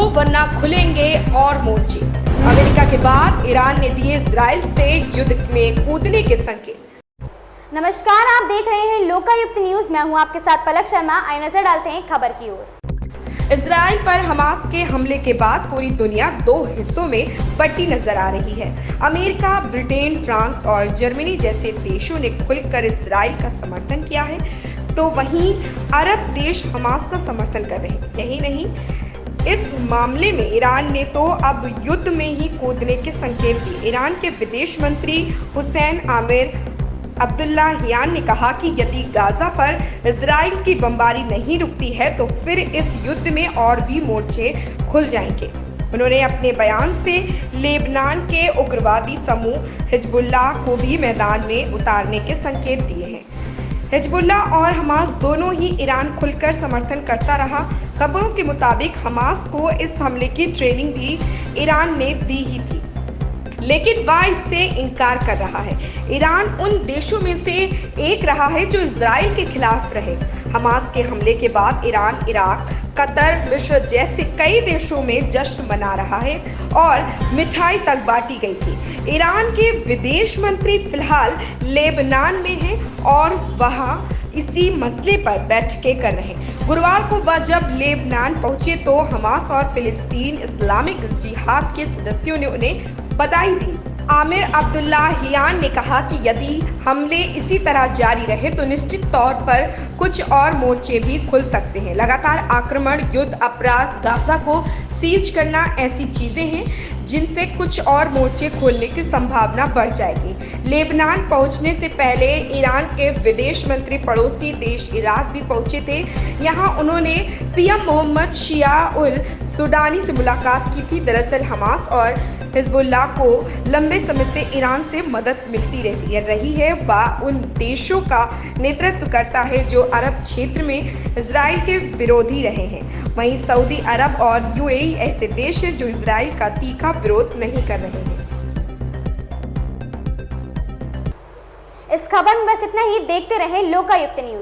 वरना खुलेंगे और मोर्चे। अमेरिका के बाद ईरान ने दिए इजराइल से युद्ध में कूदने के संकेत। नमस्कार, आप देख रहे हैं लोकायुक्त न्यूज। मैं हूं आपके साथ पलक शर्मा। आइए नजर डालते हैं खबर की ओर। इजराइल पर हमास के हमले के बाद पूरी दुनिया दो हिस्सों में बंटी नजर आ रही है। अमेरिका, ब्रिटेन, फ्रांस और जर्मनी जैसे देशों ने खुलकर इजराइल का समर्थन किया है, तो वहीं अरब देश हमास का समर्थन कर रहे हैं। यही नहीं, इस मामले में ईरान ने तो अब युद्ध में ही कूदने के संकेत दिए। ईरान के विदेश मंत्री हुसैन आमिर अब्दुल्लाहियान ने कहा कि यदि गाजा पर इजराइल की बमबारी नहीं रुकती है तो फिर इस युद्ध में और भी मोर्चे खुल जाएंगे। उन्होंने अपने बयान से लेबनान के उग्रवादी समूह हिजबुल्लाह को भी मैदान में उतारने के संकेत दिए हैं। हिजबुल्लाह और हमास दोनों ही ईरान खुलकर समर्थन करता रहा। खबरों के मुताबिक हमास को इस हमले की ट्रेनिंग भी ईरान ने दी ही थी, लेकिन वह इससे इनकार कर रहा है। ईरान उन देशों में से एक रहा है जो इजराइल के खिलाफ रहे। हमास के हमले के बाद ईरान, इराक, कतर, मिस्र जैसे कई देशों में जश्न मना रहा है और मिठाई तक बांटी गई थी। ईरान के विदेश मंत्री फिलहाल लेबनान में हैं और वहां इसी मसले पर बैठकें कर रहे हैं। गुरुवार को वह जब लेबनान पहुंचे तो हमास और फिलिस्तीन इस्लामिक जिहाद के सदस्यों ने उन्हें बधाई दी। आमिर अब्दुल्लाहियान ने कहा कि यदि हमले इसी तरह जारी रहे तो निश्चित तौर पर कुछ और मोर्चे भी खुल सकते हैं। लगातार आक्रमण, युद्ध, अपराध, गाजा को सीज करना ऐसी चीजें हैं जिनसे कुछ और मोर्चे खोलने की संभावना बढ़ जाएगी। लेबनान पहुंचने से पहले ईरान के विदेश मंत्री पड़ोसी देश इराक भी पहुंचे थे। यहां उन्होंने पीएम मोहम्मद शिया-उल सुडानी से मुलाकात की थी। दरअसल हमास और हिजबुल्लाह को लंबे समय से ईरान से मदद मिलती रही है। वह उन देशों का नेतृत्व करता है जो अरब क्षेत्र में इजराइल के विरोधी रहे हैं। वहीं सऊदी अरब और यूएई ऐसे देश हैं जो इजराइल का तीखा विरोध नहीं कर रहे हैं। इस खबर में बस इतना ही। देखते रहें लोकायुक्त न्यूज।